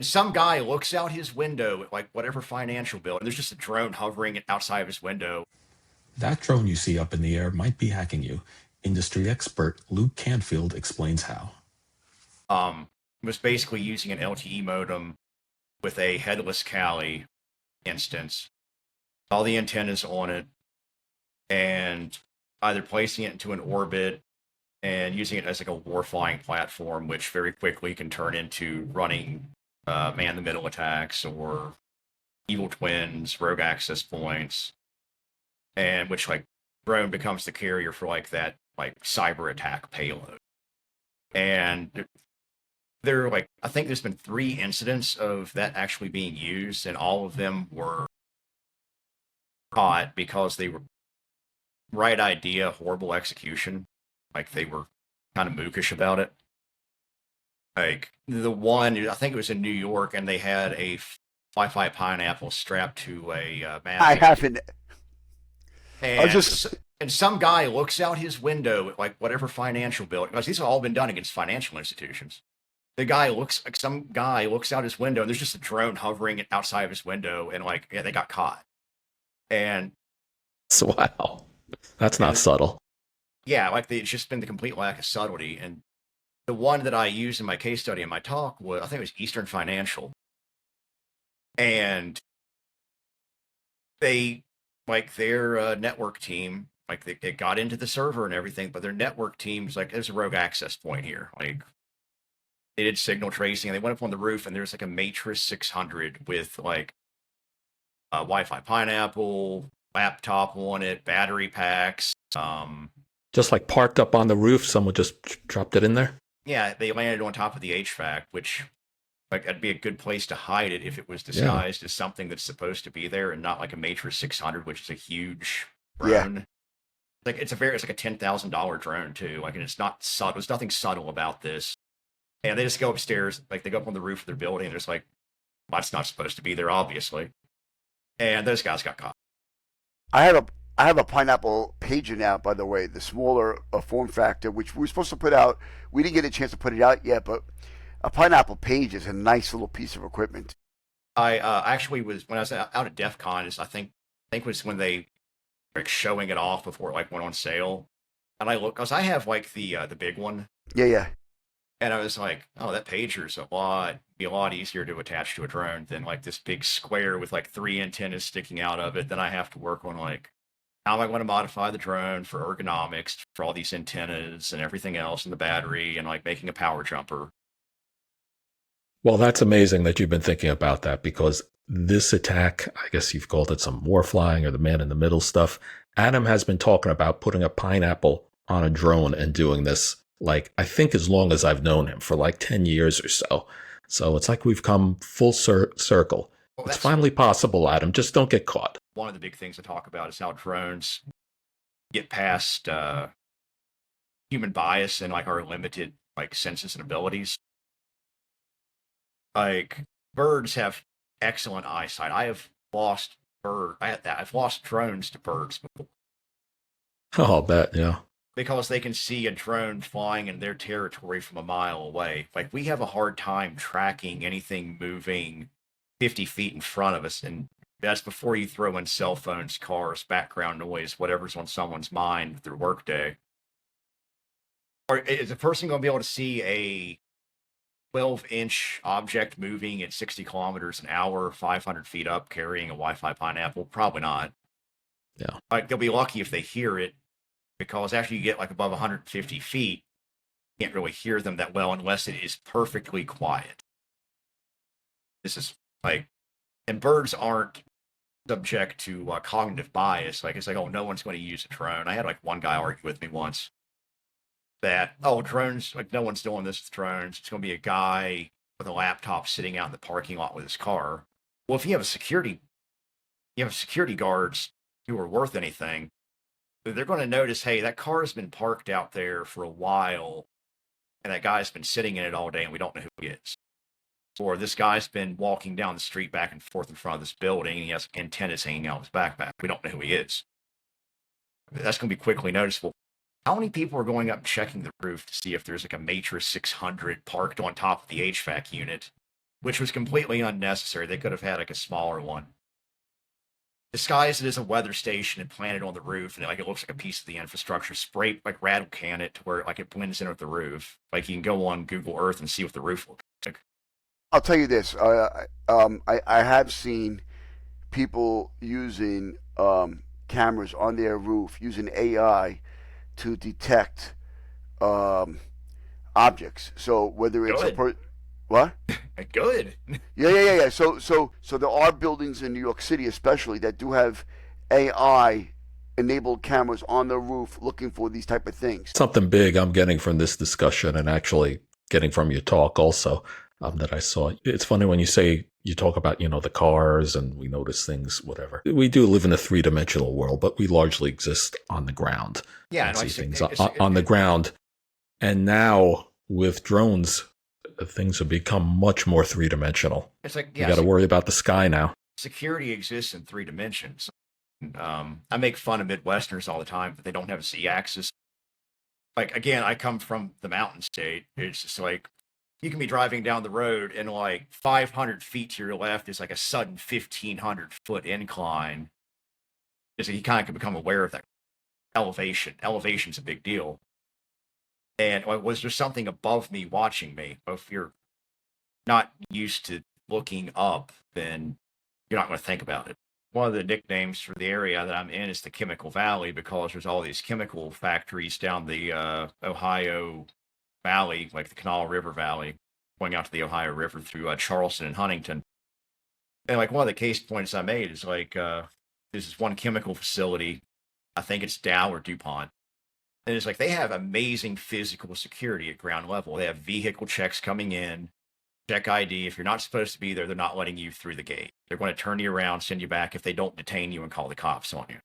Some guy looks out his window at like whatever financial building. There's just a drone hovering outside of his window. That drone you see up in the air might be hacking you. Industry expert Luke Canfield explains how. Was basically using an LTE modem with a headless Kali instance, all the antennas on it, and either placing it into an orbit and using it as like a warflying platform, which very quickly can turn into running man-in-the-middle attacks or evil twins, rogue access points, and which like drone becomes the carrier for like that like cyber attack payload. And there are like I think there's been 3 incidents of that actually being used, and all of them were caught because they were right idea, horrible execution. Like they were kind of mookish about it. Like the one, I think it was in New York, and they had a Wi-Fi pineapple strapped to a I massive, haven't. I and just. and some guy looks out his window at like whatever financial building, because these have all been done against financial institutions. Some guy looks out his window, and there's just a drone hovering outside of his window, and like yeah, they got caught. And So, wow. That's not and subtle. yeah, like it's just been the complete lack of subtlety. And the one that I used in my case study in my talk was, I think it was Eastern Financial. And they, like their network team, like they got into the server and everything, but their network team's like, there's a rogue access point here. Like they did signal tracing and they went up on the roof and there's like a Matrix 600 with like a Wi-Fi pineapple, laptop on it, battery packs. Just like parked up on the roof, someone just dropped it in there? Yeah, they landed on top of the HVAC, which like that'd be a good place to hide it if it was Yeah. disguised as something that's supposed to be there and not like a Matrix 600, which is a huge Yeah. drone. Like it's like a $10,000 drone too. Like, and it's not subtle. There's nothing subtle about this. And they just go upstairs, like they go up on the roof of their building, and there's like, well, that's not supposed to be there, obviously. And those guys got caught. I have a pineapple pager now, by the way, the smaller form factor, which we were supposed to put out. We didn't get a chance to put it out yet, but a pineapple page is a nice little piece of equipment. I actually was when I was out at DEF CON, I think was when they like showing it off before it like went on sale. And I look, cause I have like the big one. Yeah. And I was like, oh, that pager's be a lot easier to attach to a drone than like this big square with like 3 antennas sticking out of it. Then I have to work on like how am I going to modify the drone for ergonomics for all these antennas and everything else and the battery and like making a power jumper. Well, that's amazing that you've been thinking about that, because this attack, I guess you've called it some war flying or the man in the middle stuff. Adam has been talking about putting a pineapple on a drone and doing this, like, I think as long as I've known him, for like 10 years or so. So it's like we've come full circle. Well, It's that's finally possible, Adam. Just don't get caught. one of the big things to talk about is how drones get past human bias and like our limited like senses and abilities. Like birds have excellent eyesight. I've lost drones to birds before Oh, I'll bet, yeah. because they can see a drone flying in their territory from a mile away. Like we have a hard time tracking anything moving 50 feet in front of us, and that's before you throw in cell phones, cars, background noise, whatever's on someone's mind with their workday. Or is a person going to be able to see a 12-inch object moving at 60 kilometers an hour, 500 feet up, carrying a Wi-Fi pineapple? Probably not. Yeah. Like they'll be lucky if they hear it, because after you get like above 150 feet, you can't really hear them that well unless it is perfectly quiet. This is like, and birds aren't subject to cognitive bias. Like it's like, oh, no one's going to use a drone. I had like one guy argue with me once that, oh, drones, like no one's doing this with drones. It's going to be a guy with a laptop sitting out in the parking lot with his car. Well, if you have security guards who are worth anything, they're going to notice, hey, that car has been parked out there for a while, and that guy's been sitting in it all day, and we don't know who he is. Or this guy's been walking down the street back and forth in front of this building, and he has antennas hanging out of his backpack. We don't know who he is. That's going to be quickly noticeable. How many people are going up and checking the roof to see if there's like a Matrix 600 parked on top of the HVAC unit which was completely unnecessary. They could have had like a smaller one. Disguised it as a weather station and planted on the roof, and like it looks like a piece of the infrastructure. Spray like rattle can it to where like it blends in with the roof. Like you can go on Google Earth and see what the roof looks like. I'll tell you this. I have seen people using cameras on their roof using AI to detect objects. So whether it's Good. what? Good. Yeah. So there are buildings in New York City, especially, that do have AI enabled cameras on the roof looking for these type of things. Something big I'm getting from this discussion, and actually getting from your talk also, that I saw. It's funny when you talk about, the cars and we notice things, whatever. We do live in a three-dimensional world, but we largely exist on the ground. Yeah, and no, see things on the ground. And now with drones, things have become much more three-dimensional. It's like, You got to worry about the sky now. security exists in 3 dimensions. I make fun of Midwesterners all the time that they don't have a Z-axis. Like, again, I come from the mountain state. It's just like, you can be driving down the road and like 500 feet to your left is like a sudden 1,500-foot incline. So you kind of can become aware of that elevation. Elevation's a big deal. And was there something above me watching me? If you're not used to looking up, then you're not going to think about it. One of the nicknames for the area that I'm in is the Chemical Valley, because there's all these chemical factories down the Ohio Valley, like the Canal River Valley, going out to the Ohio River through Charleston and Huntington. And like one of the case points I made is like, there's this one chemical facility, I think it's Dow or DuPont. And it's like they have amazing physical security at ground level. They have vehicle checks coming in, check ID. If you're not supposed to be there, they're not letting you through the gate. They're going to turn you around, send you back if they don't detain you and call the cops on you.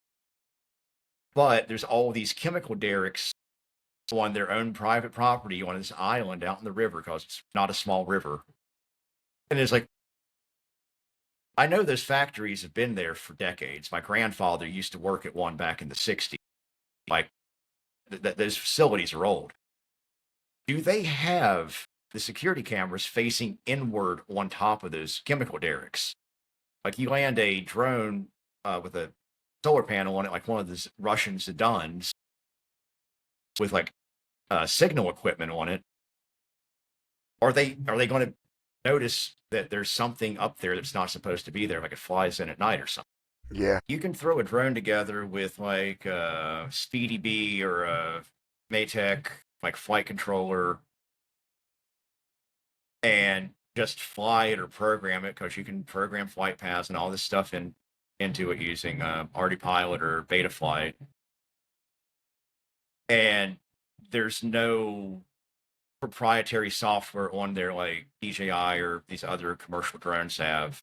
But there's all these chemical derricks on their own private property on this island out in the river, because it's not a small river. And it's like, I know those factories have been there for decades. My grandfather used to work at one back in the 60s. Like, those facilities are old. Do they have the security cameras facing inward on top of those chemical derricks? Like, you land a drone with a solar panel on it, like one of the Russian Zduns, with like signal equipment on it. Are they going to notice that there's something up there that's not supposed to be there, like it flies in at night or something? Yeah. You can throw a drone together with like a Speedy Bee or a Maytech like flight controller and just fly it or program it, because you can program flight paths and all this stuff into it using RD Pilot or Betaflight. And there's no proprietary software on there like DJI or these other commercial drones have,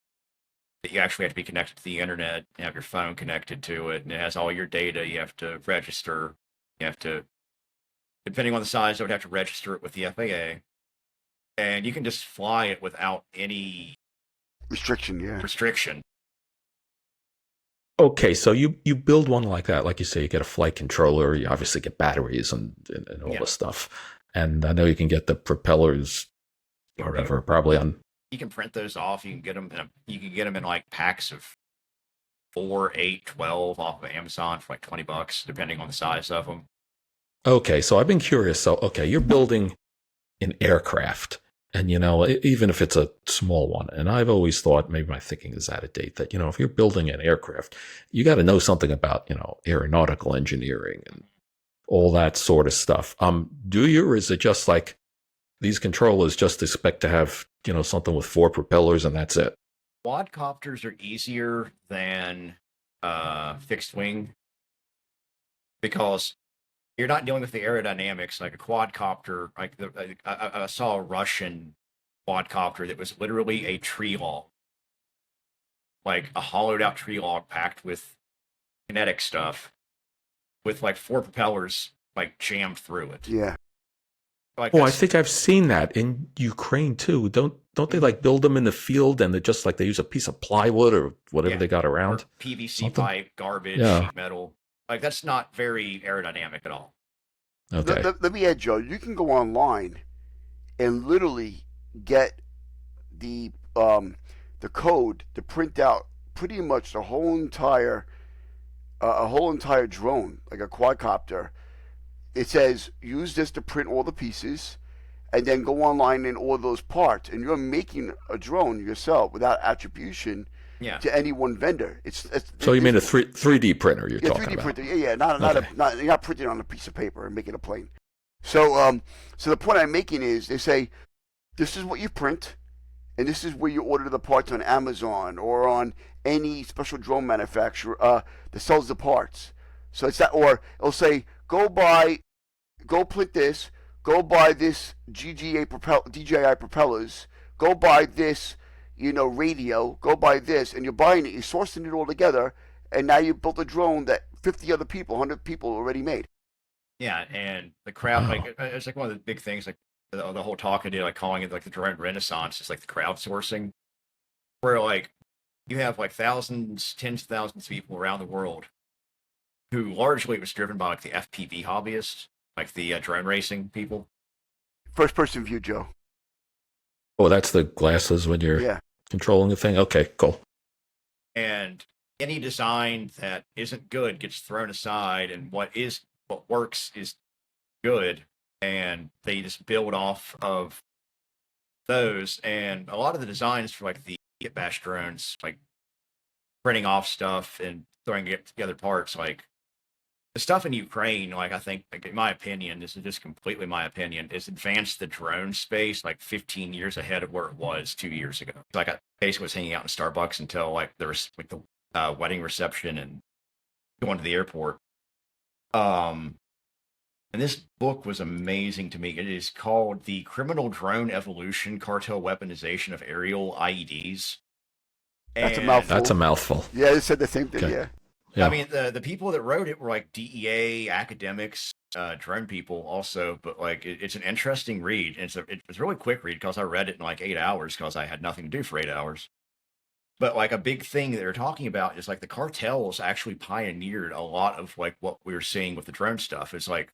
that you actually have to be connected to the internet, you have your phone connected to it, and it has all your data. You have to register. You have to, depending on the size, I would have to register it with the FAA. And you can just fly it without any Restriction, yeah. restriction. Okay, so you build one like that. Like you say, you get a flight controller. You obviously get batteries and all the stuff. And I know you can get the propellers, whatever, probably on. You can print those off. You can get them. You can get them in like packs of 4, 8, 12 off of Amazon for like $20, depending on the size of them. Okay, so I've been curious. So, okay, you're building an aircraft, and even if it's a small one, and I've always thought, maybe my thinking is out of date, that if you're building an aircraft, you got to know something about aeronautical engineering and all that sort of stuff. Do you, or is it just like these controllers just expect to have something with 4 propellers and that's it? Quadcopters are easier than fixed wing, because you're not dealing with the aerodynamics like a quadcopter. Like I saw a Russian quadcopter that was literally a tree log, like a hollowed out tree log packed with kinetic stuff, with like 4 propellers like jammed through it. Yeah. Like I think I've seen that in Ukraine too. Don't they like build them in the field, and they just like they use a piece of plywood or whatever they got around? Or PVC something? pipe, garbage, sheet metal. Like, that's not very aerodynamic at all. Okay. Let me add, Joe. You can go online and literally get the the code to print out pretty much the whole entire drone, like a quadcopter. It says use this to print all the pieces, and then go online and order those parts. And you're making a drone yourself without attribution Yeah. to any one vendor. So you mean a 3D printer you're yeah, talking 3D about? printer. Yeah, not you're not printing on a piece of paper and making a plane. So so the point I'm making is they say this is what you print, and this is where you order the parts on Amazon or on any special drone manufacturer that sells the parts. So it's that, or it'll say go print this, go buy this DJI propellers, go buy this, radio, go buy this, and you're buying it, you're sourcing it all together, and now you built a drone that 50 other people, 100 people already made. Yeah, and the crowd, Wow. like, it's like one of the big things, like the whole talk I did, like calling it like the drone renaissance, is like the crowdsourcing, where like you have like thousands, tens of thousands of people around the world who largely was driven by like the FPV hobbyists, like the drone racing people. First person view, Joe. Oh, that's the glasses when you're Yeah. controlling the thing? Okay, cool. And any design that isn't good gets thrown aside, and what works is good, and they just build off of those. And a lot of the designs for like the Get Bash drones, like printing off stuff and throwing it together parts, like the stuff in Ukraine, like I think, like in my opinion, this is just completely my opinion, is advanced the drone space like 15 years ahead of where it was 2 years ago. Like I basically was hanging out in Starbucks until like there was like the wedding reception and going to the airport. And this book was amazing to me. It is called The Criminal Drone Evolution, Cartel Weaponization of Aerial IEDs. That's a And- mouthful. That's a mouthful. Yeah, they said the same thing. Okay. Yeah. Yeah. I mean, the people that wrote it were like DEA academics, drone people also, but like it's an interesting read. And it's a really quick read because I read it in like 8 hours because I had nothing to do for 8 hours. But like a big thing that they're talking about is like the cartels actually pioneered a lot of like what we were seeing with the drone stuff. It's like,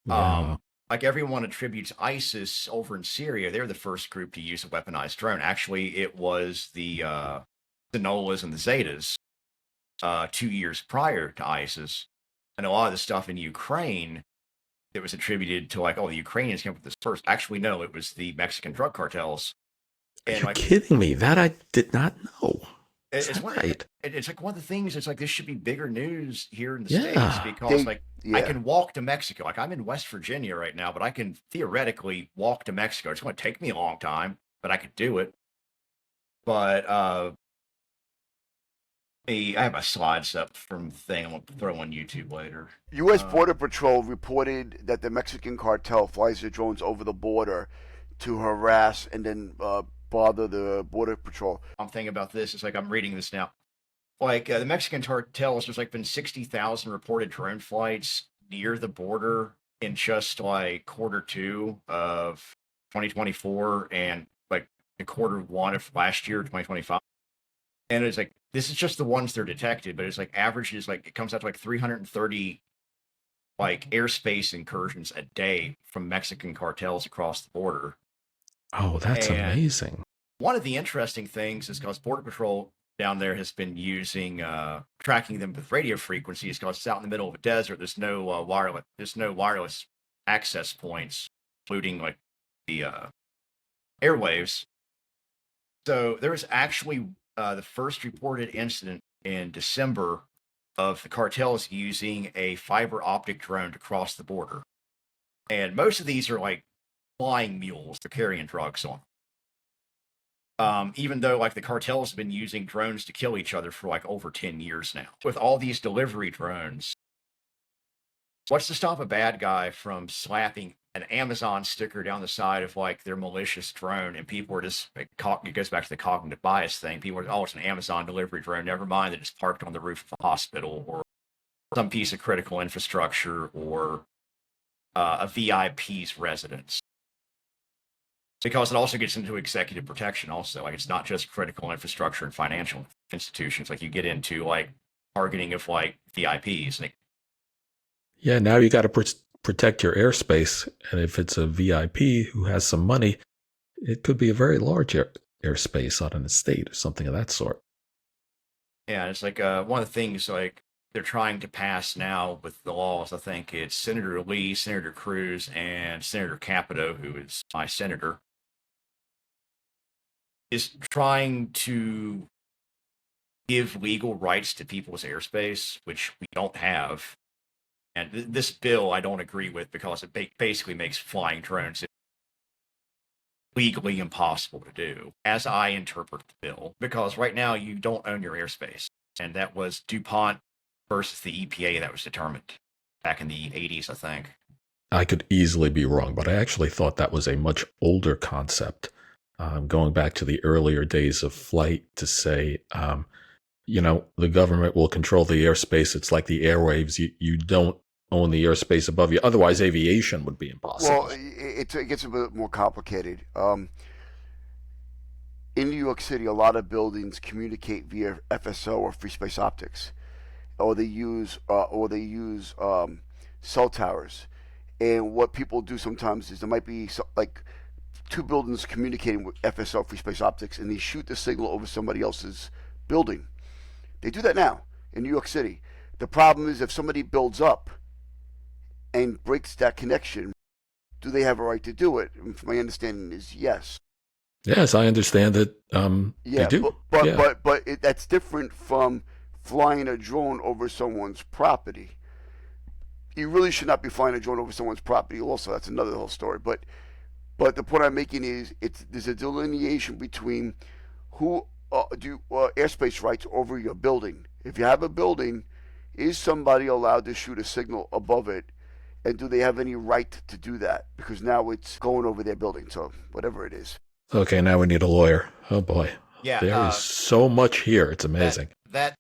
Yeah. like everyone attributes ISIS over in Syria. They're the first group to use a weaponized drone. Actually, it was the Zenolas and the Zetas 2 years prior to ISIS. And a lot of the stuff in Ukraine that was attributed to like, oh, the Ukrainians came up with this first. Actually, no, it was the Mexican drug cartels. Are And you like, kidding me? That I did not know. Is it's that one, right? it's like one of the things. It's like this should be bigger news here in the Yeah. States because like I Yeah. can walk to Mexico. Like I'm in West Virginia right now, but I can theoretically walk to Mexico. It's going to take me a long time, but I could do it. But I have my slides up from the thing. I'm going to throw on YouTube later. U.S. Border Patrol reported that the Mexican cartel flies their drones over the border to harass and then bother the Border Patrol. I'm thinking about this. It's like I'm reading this now. Like the Mexican cartels, there's like been 60,000 reported drone flights near the border in just like Q2 of 2024 and like the Q1 of last year, 2025. And it's like this is just the ones that are detected, but it's like averages like it comes out to like 330 like airspace incursions a day from Mexican cartels across the border. Oh, that's And- amazing. One of the interesting things is because Border Patrol down there has been using tracking them with radio frequencies because it's out in the middle of a desert. There's no wireless access points, including like the airwaves. So there was actually the first reported incident in December of the cartels using a fiber optic drone to cross the border, and most of these are like flying mules. They're carrying drugs on. Even though like the cartels have been using drones to kill each other for like over 10 years now. With all these delivery drones, what's to stop a bad guy from slapping an Amazon sticker down the side of like their malicious drone, and people are just like, it goes back to the cognitive bias thing. People are, oh, it's an Amazon delivery drone. Never mind that it's parked on the roof of a hospital or some piece of critical infrastructure or a VIP's residence. Because it also gets into executive protection also. Like it's not just critical infrastructure and financial institutions. Like you get into like targeting of like VIPs. Like, Yeah, now you got to protect your airspace. And if it's a VIP who has some money, it could be a very large airspace on an estate or something of that sort. Yeah, it's like one of the things like they're trying to pass now with the laws. I think it's Senator Lee, Senator Cruz, and Senator Capito, who is my senator, is trying to give legal rights to people's airspace, which we don't have. And this bill I don't agree with because it basically makes flying drones legally impossible to do, as I interpret the bill, because right now you don't own your airspace. And that was DuPont versus the EPA that was determined back in the 80s, I think. I could easily be wrong, but I actually thought that was a much older concept, going back to the earlier days of flight to say, the government will control the airspace. It's like the airwaves. You don't own the airspace above you. Otherwise, aviation would be impossible. Well, it gets a bit more complicated. In New York City, a lot of buildings communicate via FSO or free space optics, or they use cell towers. And what people do sometimes is there might be like two buildings communicating with FSO, free space optics, and they shoot the signal over somebody else's building. They do that now in New York City. The problem is if somebody builds up and breaks that connection, do they have a right to do it? And my understanding is yes. Yes, I understand that they do. But that's different from flying a drone over someone's property. You really should not be flying a drone over someone's property. Also, that's another whole story. But the point I'm making is there's a delineation between who do airspace rights over your building. If you have a building, is somebody allowed to shoot a signal above it? And do they have any right to do that? Because now it's going over their building, so whatever it is. Okay, now we need a lawyer. Oh boy. Yeah, There is so much here. It's amazing. That